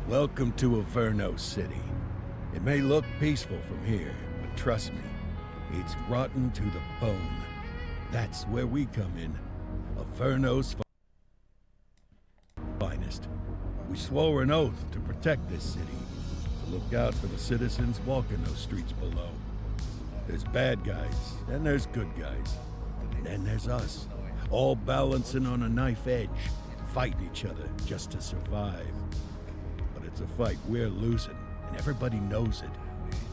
Welcome to Averno City. It may look peaceful from here, but trust me, it's rotten to the bone. That's where we come in. Averno's finest. We swore an oath to protect this city, to look out for the citizens walking those streets below. There's bad guys, and there's good guys. And then there's us, all balancing on a knife edge, fighting each other just to survive. But it's a fight we're losing, and everybody knows it.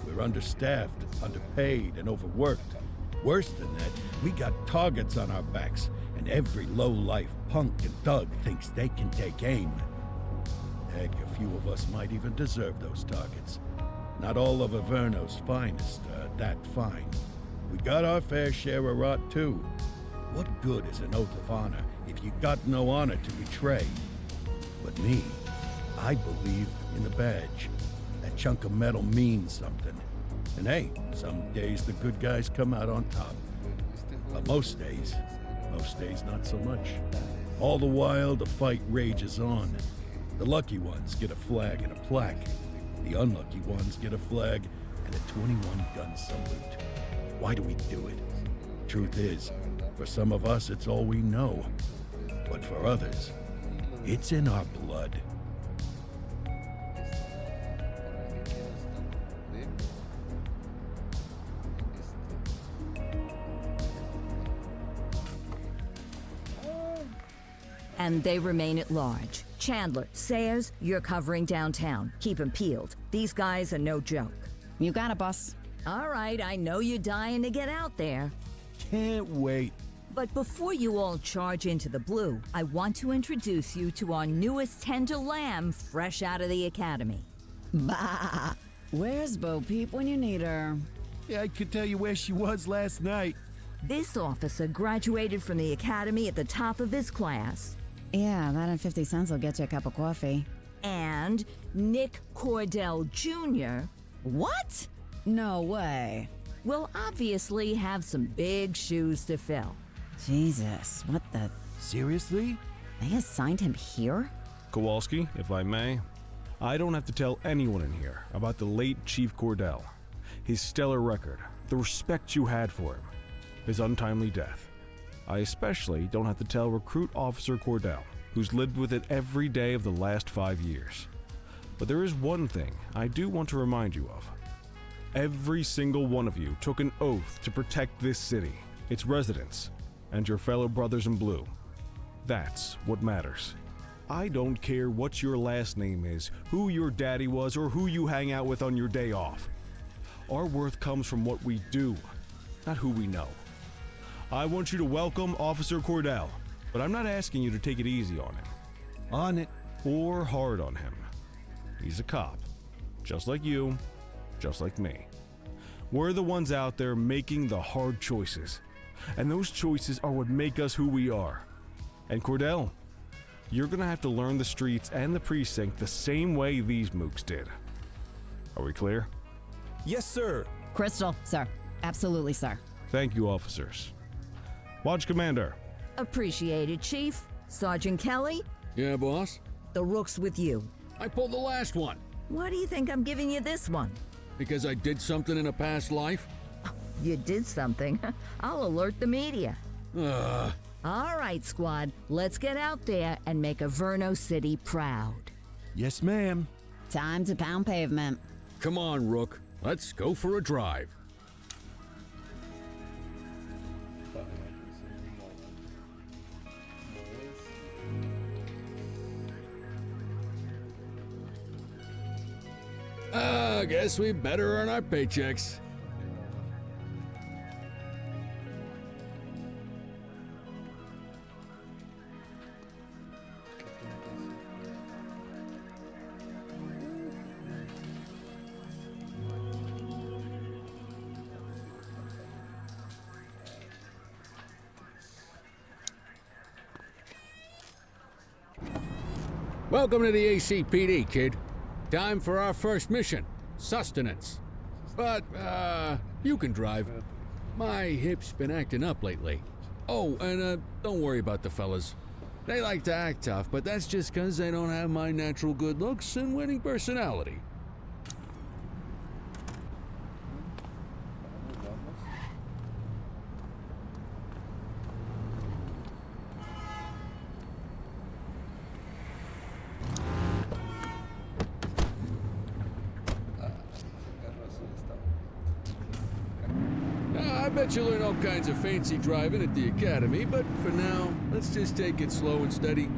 We're understaffed, underpaid, and overworked. Worse than that, we got targets on our backs, and every low-life punk and thug thinks they can take aim. Heck, a few of us might even deserve those targets. Not all of Averno's finest are that fine. We got our fair share of rot, too. What good is an oath of honor if you got no honor to betray? But me, I believe in the badge. That chunk of metal means something. And hey, some days the good guys come out on top. But most days not so much. All the while, the fight rages on. The lucky ones get a flag and a plaque. The unlucky ones get a flag and a 21-gun salute. Why do we do it? Truth is, for some of us, it's all we know. But for others, it's in our blood. And they remain at large. Chandler, Sayers, you're covering downtown. Keep 'em peeled. These guys are no joke. You got it, boss. All right, I know you're dying to get out there. Can't wait. But before you all charge into the blue, I want to introduce you to our newest tender lamb fresh out of the academy. Bah! Where's Bo Peep when you need her? Yeah, I could tell you where she was last night. This officer graduated from the academy at the top of his class. Yeah, that and 50 cents will get you a cup of coffee. And Nick Cordell Jr. What? No way. will obviously have some big shoes to fill. Jesus, what the... Seriously? They assigned him here? Kowalski, if I may, I don't have to tell anyone in here about the late Chief Cordell, his stellar record, the respect you had for him, his untimely death. I especially don't have to tell Recruit Officer Cordell, who's lived with it every day of the last 5 years. But there is one thing I do want to remind you of. Every single one of you took an oath to protect this city, its residents, and your fellow brothers in blue. That's what matters. I don't care what your last name is, who your daddy was, or who you hang out with on your day off. Our worth comes from what we do, not who we know. I want you to welcome Officer Cordell, but I'm not asking you to take it easy on him. On it. Or hard on him. He's a cop, just like you, just like me. We're the ones out there making the hard choices, and those choices are what make us who we are. And Cordell, you're gonna have to learn the streets and the precinct the same way these mooks did. Are we clear? Yes, sir. Crystal, sir. Absolutely, sir. Thank you, officers. Watch Commander. Appreciated, Chief. Sergeant Kelly, Yeah, boss? the rook's with you. I pulled the last one Why do you think I'm giving you this one? because I did something in a past life. You did something. I'll alert the media. Ugh. All right, squad, let's get out there and make Averno City proud. Yes, ma'am. Time to pound pavement. Come on, Rook. Let's go for a drive. I guess we better earn our paychecks. Welcome to the ACPD, kid. Time for our first mission, sustenance. But, you can drive. My hip's been acting up lately. Oh, and, don't worry about the fellas. They like to act tough, but that's just because they don't have my natural good looks and winning personality. I bet you learn all kinds of fancy driving at the academy, but for now, let's just take it slow and steady.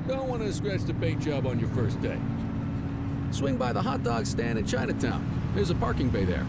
Don't want to scratch the paint job on your first day. Swing by the hot dog stand in Chinatown. There's a parking bay there.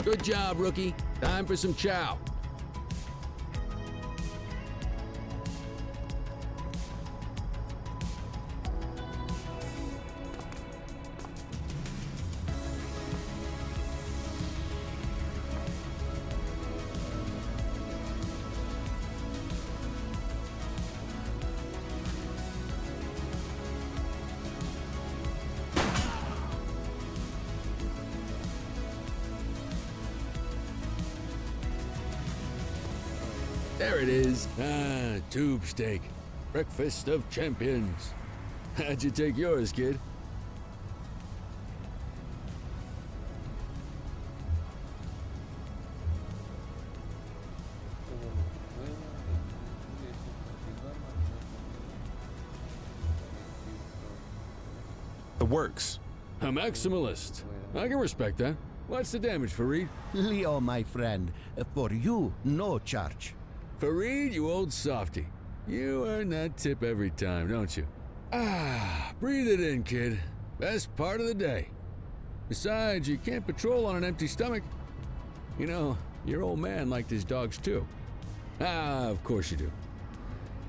Good job, rookie. Time for some chow. There it is. Ah, tube steak. Breakfast of champions. How'd you take yours, kid? The works. A maximalist. I can respect that. What's the damage, Fareed? Leo, my friend, for you, no charge. Fareed, you old softy. You earn that tip every time, don't you? Ah, breathe it in, kid. Best part of the day. Besides, you can't patrol on an empty stomach. You know, your old man liked his dogs too. Ah, of course you do.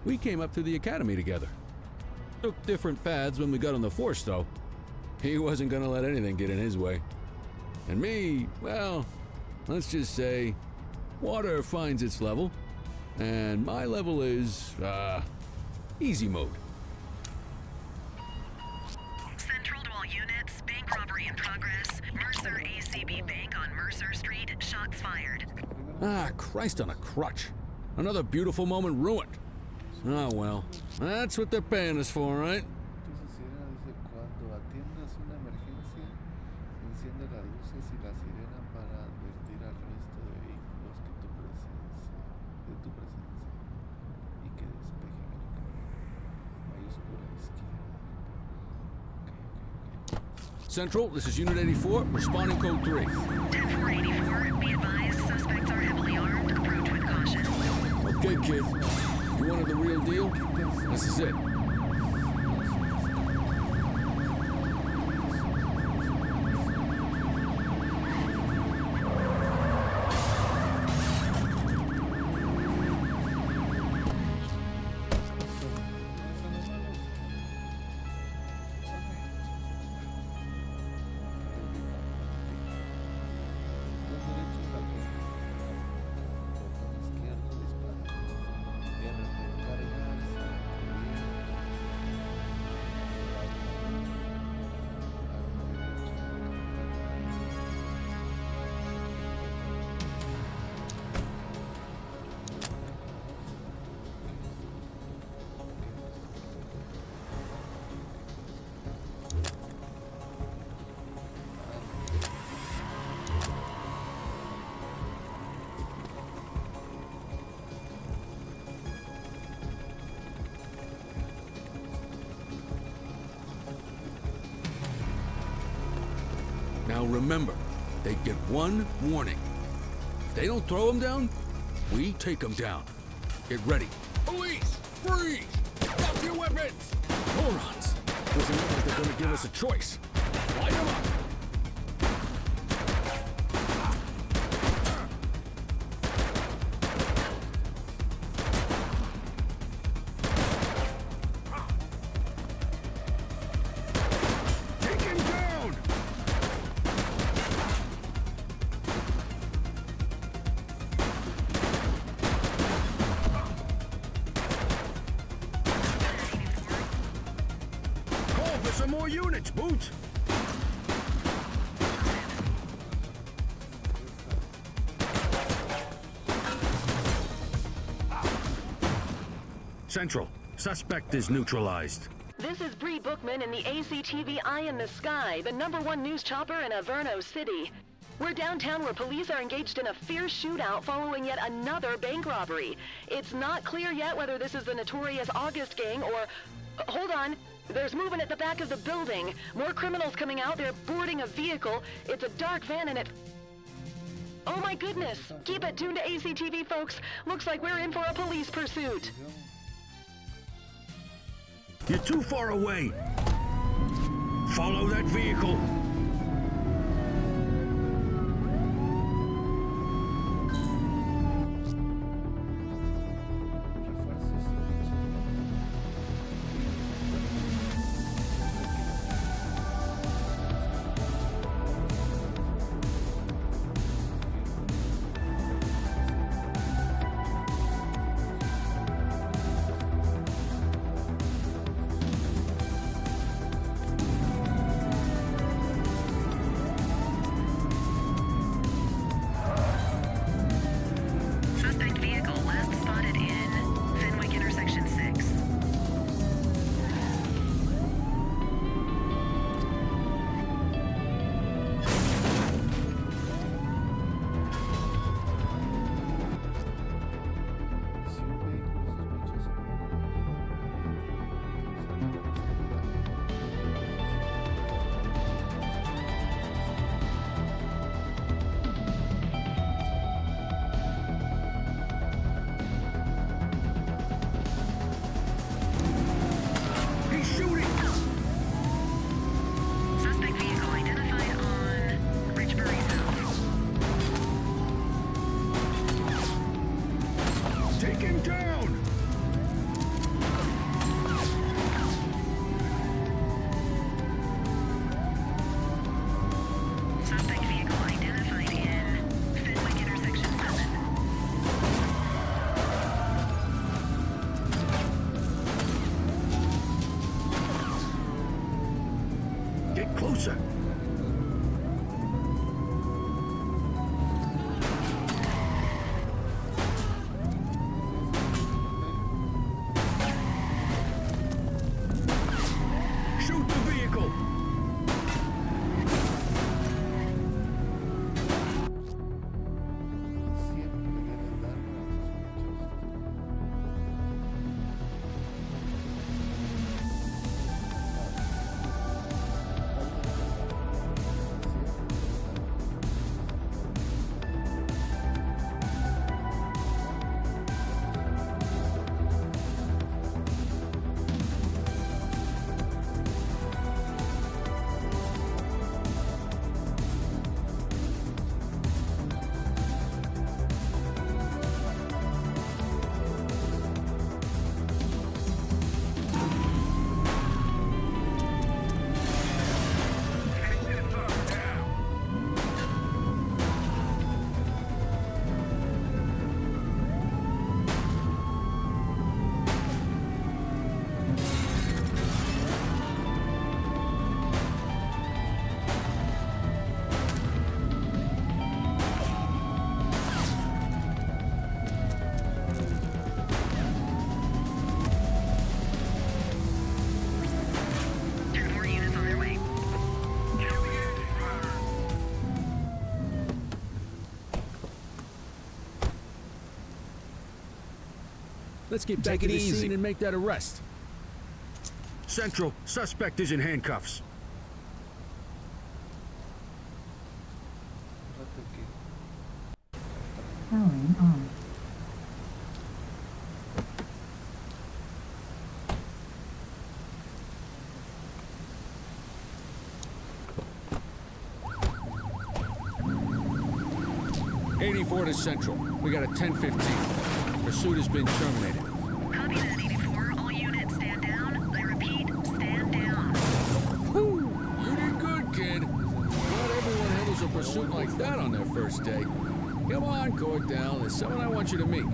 We came up through the academy together. Took different paths when we got on the force, though. He wasn't gonna let anything get in his way. And me, well, let's just say, water finds its level. And my level is, easy mode. Central to all units, bank robbery in progress. Mercer ACB Bank on Mercer Street, shots fired. Ah, Christ on a crutch. Another beautiful moment ruined. Oh well, that's what they're paying us for, right? Cuando atiendas una emergencia, enciende las luces y la sirena para advertir al resto de vehículos que tu presencia y que despejen el camino. Mayúscula izquierda. Central, this is Unit 84, responding code 3. 10-484, be advised, suspects are heavily armed. Approach with caution. Okay, kid. You wanted the real deal? This is it. Now remember, they get one warning. If they don't throw them down, we take them down. Get ready. Police! Freeze! Drop your weapons! Morons! Doesn't look like they're gonna give us a choice. Light them up! Take him down! Call for some more units, Boots! Central, suspect is neutralized. This is Bree Bookman in the ACTV Eye in the Sky, the #1 news chopper in Averno City. We're downtown where police are engaged in a fierce shootout following yet another bank robbery. It's not clear yet whether this is the notorious August gang or... Hold on. There's movement at the back of the building. More criminals coming out. They're boarding a vehicle. It's a dark van and it... Oh my goodness! Keep it tuned to ACTV, folks. Looks like we're in for a police pursuit. You're too far away. Follow that vehicle. Suspect vehicle last spotted in Fenwick intersection 6. Si un vehículo sospechoso He's shooting! Suspect vehicle identified on Ridgebury South. Take him down! Suspect vehicle identified in Fenwick intersection 7. Get closer. Shoot the vehicle. siempre deben dar a los sospechosos. More units on their way. Let's get back to the scene and make that arrest. Central, suspect is in handcuffs. ¿Esto qué? Powering on. '84 to Central. We got a 10:15. Pursuit has been terminated. Copy that, 84. All units stand down. I repeat, stand down. Whew, you did good, kid. Not everyone handles a pursuit like that on their first day. Come on, Cordell. There's someone I want you to meet.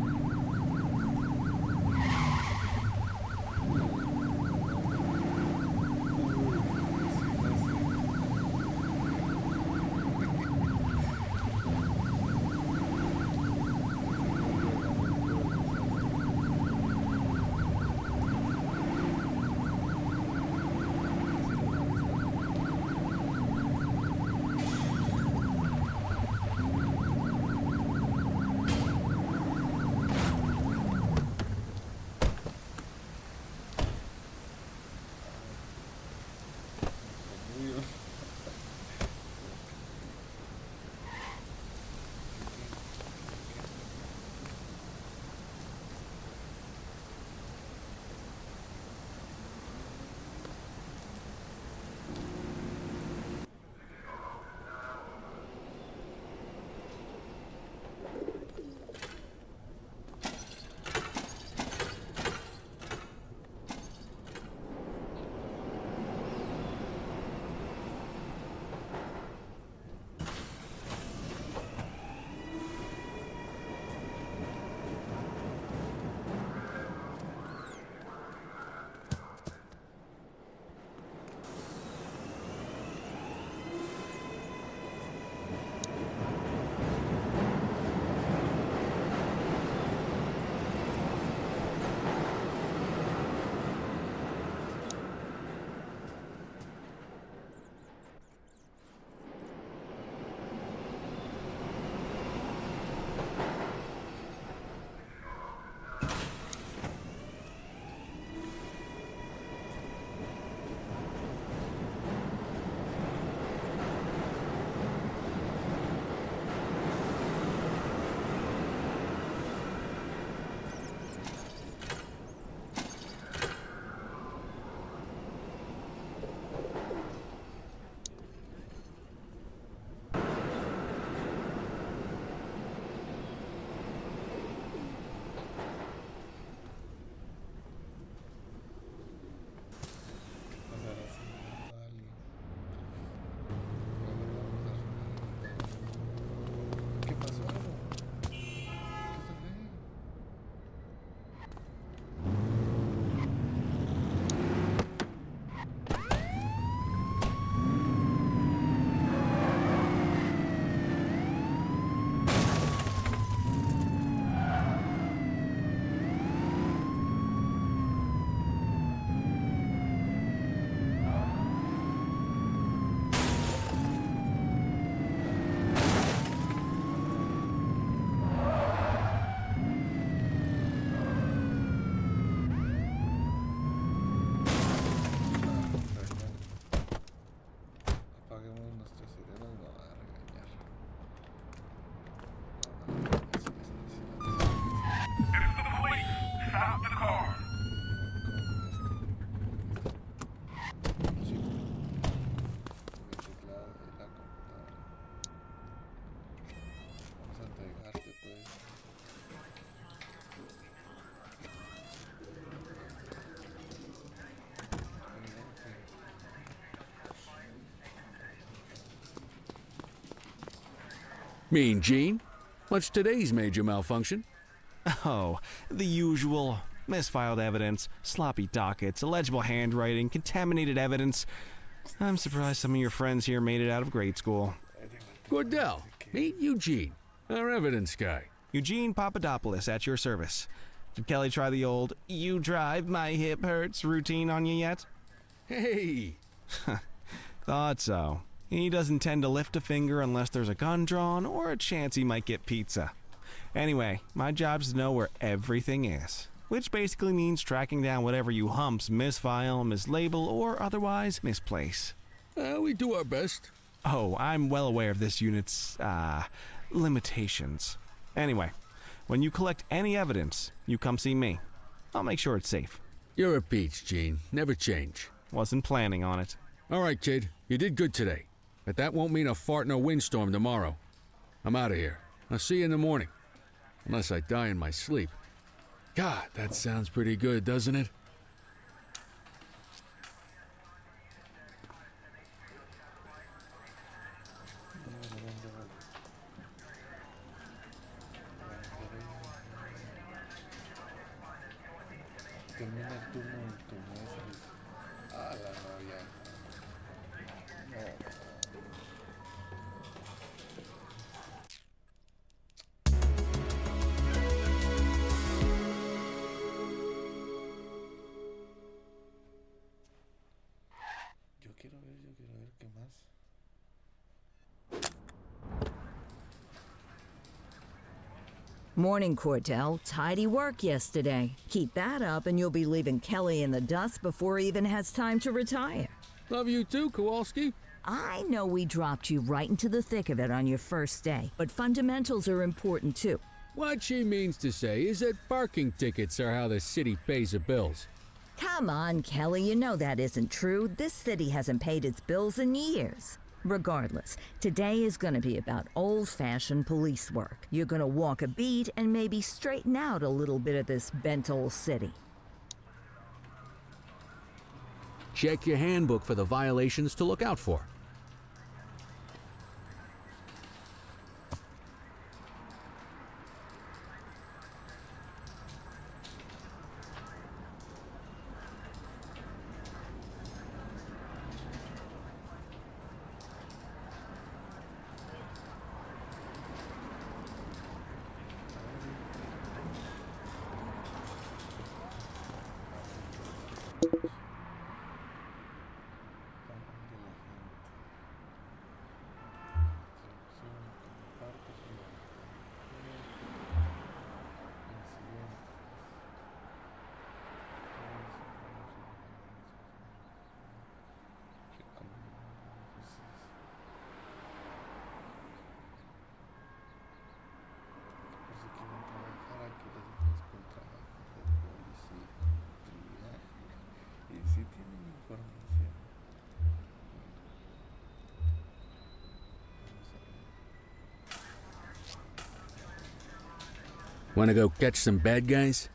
Mean Gene? What's today's major malfunction? Oh, the usual. Misfiled evidence, sloppy dockets, illegible handwriting, contaminated evidence. I'm surprised some of your friends here made it out of grade school. Cordell, meet Eugene, our evidence guy. Eugene Papadopoulos at your service. Did Kelly try the old, "you drive, my hip hurts" routine on you yet? Hey! Thought so. He doesn't tend to lift a finger unless there's a gun drawn or a chance he might get pizza. Anyway, my job's to know where everything is, which basically means tracking down whatever you humps misfile, mislabel, or otherwise misplace. We do our best. Oh, I'm well aware of this unit's, limitations. Anyway, when you collect any evidence, you come see me. I'll make sure it's safe. You're a peach, Gene. Never change. Wasn't planning on it. All right, kid. You did good today. But that won't mean a fart in a windstorm tomorrow. I'm out of here. I'll see you in the morning. Unless I die in my sleep. God, that sounds pretty good, doesn't it? Termina el turno en tu mes. Ah, la novia. No. Yo quiero ver qué más. Morning, Cordell. Tidy work yesterday. Keep that up and you'll be leaving Kelly in the dust before he even has time to retire. Love you too, Kowalski. I know we dropped you right into the thick of it on your first day, but fundamentals are important too. What she means to say is that parking tickets are how the city pays the bills. Come on, Kelly, you know that isn't true. This city hasn't paid its bills in years. Regardless, today is going to be about old-fashioned police work. You're going to walk a beat and maybe straighten out a little bit of this bent old city. Check your handbook for the violations to look out for. Wanna go catch some bad guys?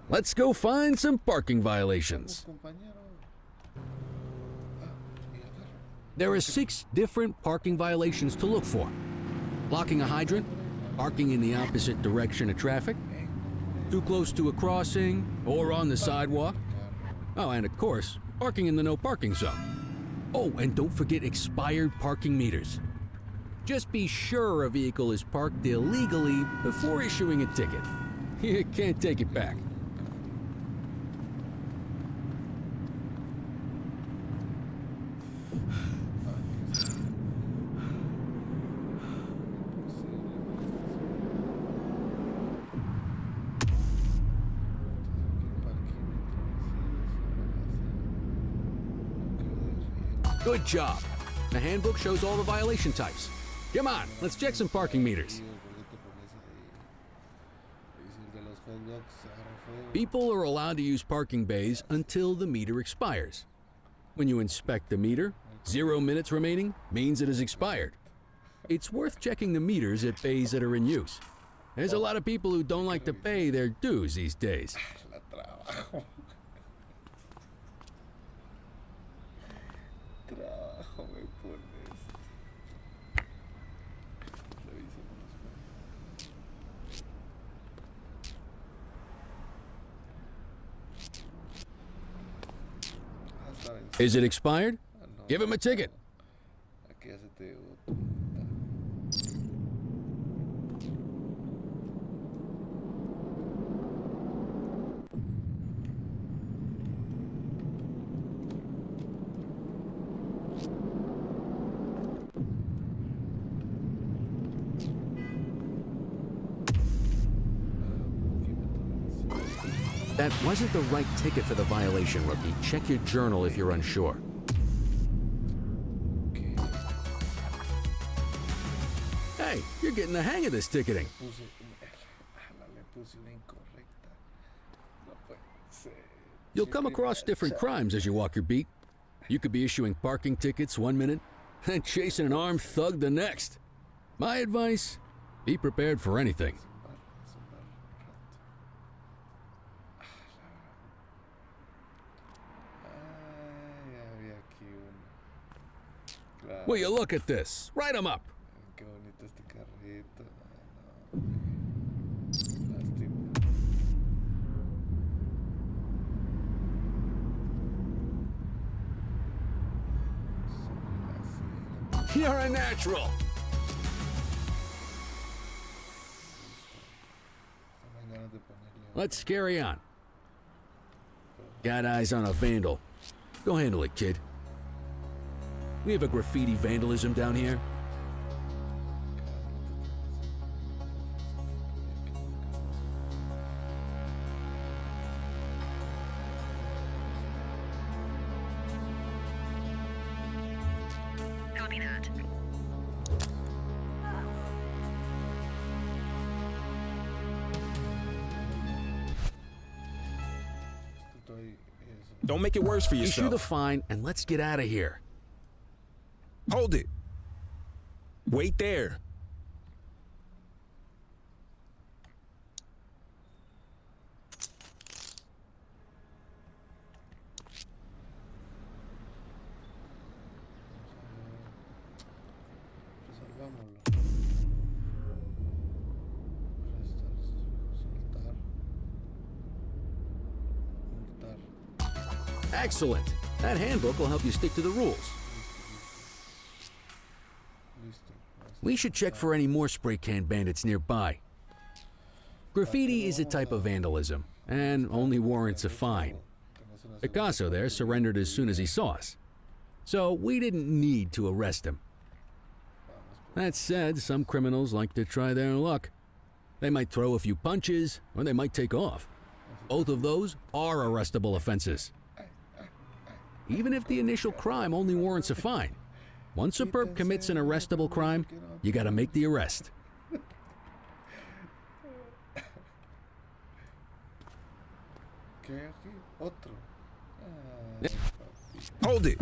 Let's go find some parking violations. There are 6 different parking violations to look for. Blocking a hydrant, parking in the opposite direction of traffic, too close to a crossing or on the sidewalk. Oh, and of course, parking in the no parking zone. Oh, and don't forget expired parking meters. Just be sure a vehicle is parked illegally before issuing a ticket. You can't take it back. Good job. The handbook shows all the violation types. Come on, let's check some parking meters. People are allowed to use parking bays until the meter expires. When you inspect the meter, 0 minutes remaining means it has expired. It's worth checking the meters at bays that are in use. There's a lot of people who don't like to pay their dues these days. Is it expired? Give him a ticket. Aquí ya se te llegó tu multa. That wasn't the right ticket for the violation, rookie. Check your journal if you're unsure. Hey, you're getting the hang of this ticketing. Le puse una incorrecta. No puede ser. You'll come across different crimes as you walk your beat. You could be issuing parking tickets one minute and chasing an armed thug the next. My advice, be prepared for anything. Will you look at this? Write them up. Qué bonito este carrito. No, lástima. You're a natural. Let's carry on. Got eyes on a vandal. Go handle it, kid. We have a graffiti vandalism down here. Copy that. Don't make it worse for Issue yourself. the fine and let's get out of here. Hold it. Wait there. Resolvámoslo. Soltar. Multar. Excellent. That handbook will help you stick to the rules. Listo. We should check for any more spray can bandits nearby. Graffiti is a type of vandalism and only warrants a fine. Picasso there surrendered as soon as he saw us, so we didn't need to arrest him. That said, some criminals like to try their luck. They might throw a few punches, or they might take off. Both of those are arrestable offenses. Even if the initial crime only warrants a fine, once a perp commits an arrestable crime, you gotta make the arrest. ¿Qué hay aquí? Otro. Hold it.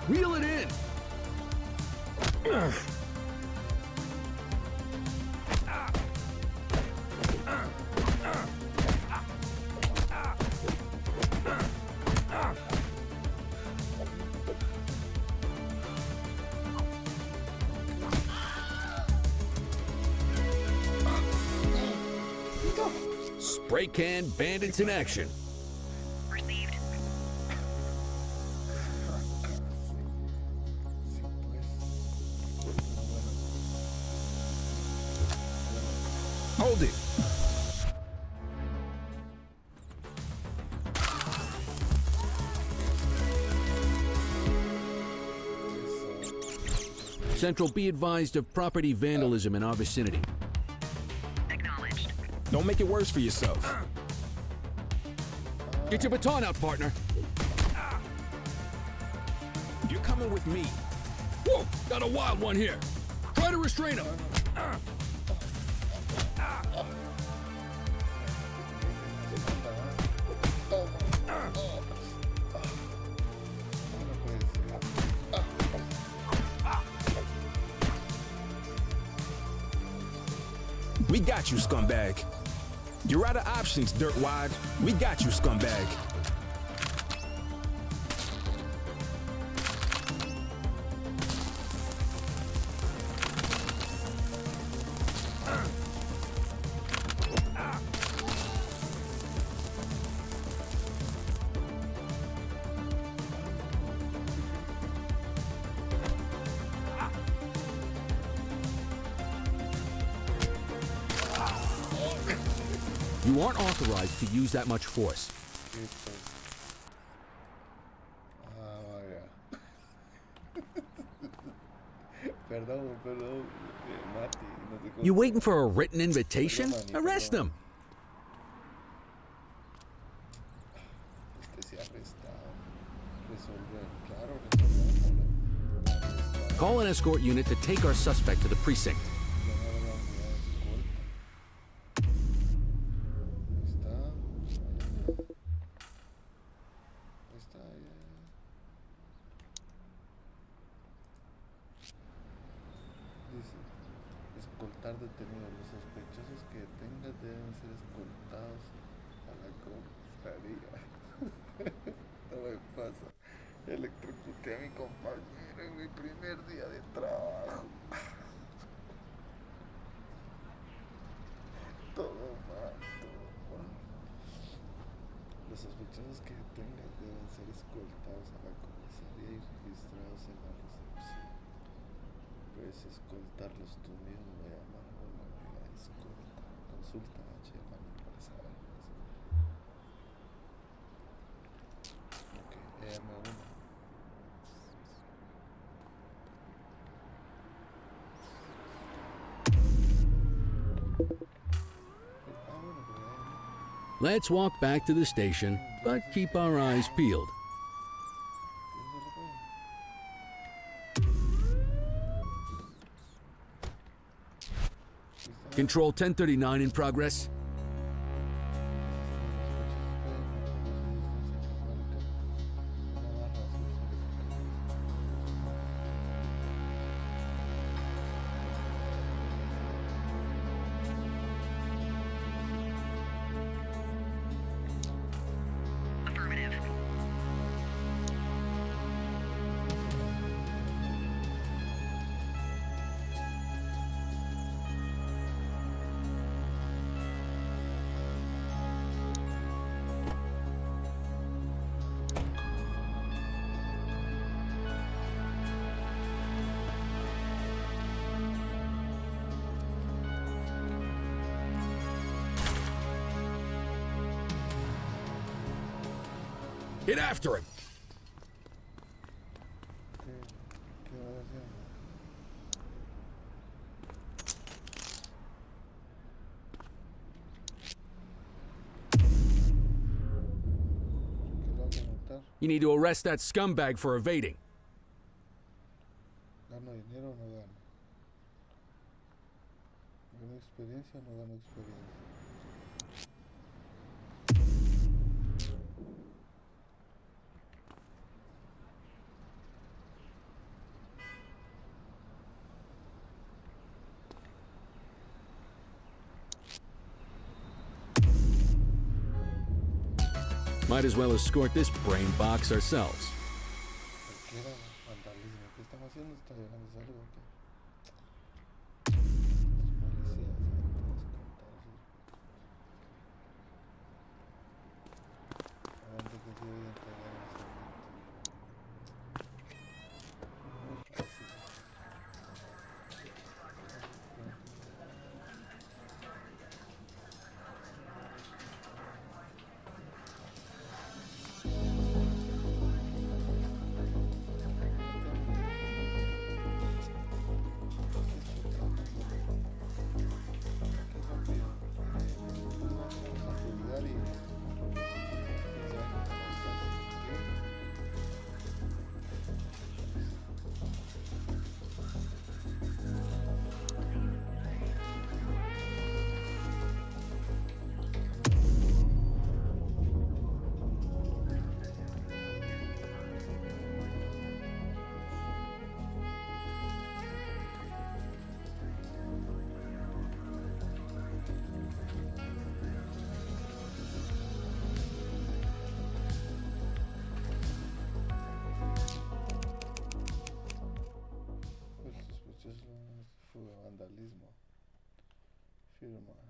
Reel it in! Spray can bandits in action. Received. Hold it. Central, be advised of property vandalism in our vicinity. Acknowledged. Don't make it worse for yourself. Get your baton out, partner. You're coming with me. Whoa, got a wild one here. Try to restrain him. We got you, scumbag. You're out of options, dirtwad. We got you, scumbag. You aren't authorized to use that much force. Perdón, Mati. No te You waiting for a written invitation? Arrest him. Este se ha arrestado. Resolver. Call an escort unit to take our suspect to the precinct. Escoltar detenidos. Los sospechosos que detengas deben ser escoltados a la comisaría. No me pasa. Electrocuté a mi compañero en mi primer día de trabajo. Todo mal, todo mal. Los sospechosos que detengas deben ser escoltados a la comisaría y registrados en la recepción. Puedes escoltarlos tú mismo, voy a llamar a una unidad de escolta. Consulta a Sherman para saber más. Ok, llame a uno. Bueno, pero ya. Let's walk back to the station, but keep our eyes peeled. Control 1039 in progress. Affirmative. Get after him. ¿Qué vas haciendo? ¿Qué lo hace notar? You need to arrest that scumbag for evading. ¿Gano dinero o no gano? ¿Gano experiencia o no gano experiencia? Might as well escort this brain box ourselves. Cualquiera vandalismo. ¿Qué están haciendo? ¿Está llegando algo? ¿Qué? Los policías. Antes que se vayan a entregar el servicio. Muy fácil. vandalismo. Firma.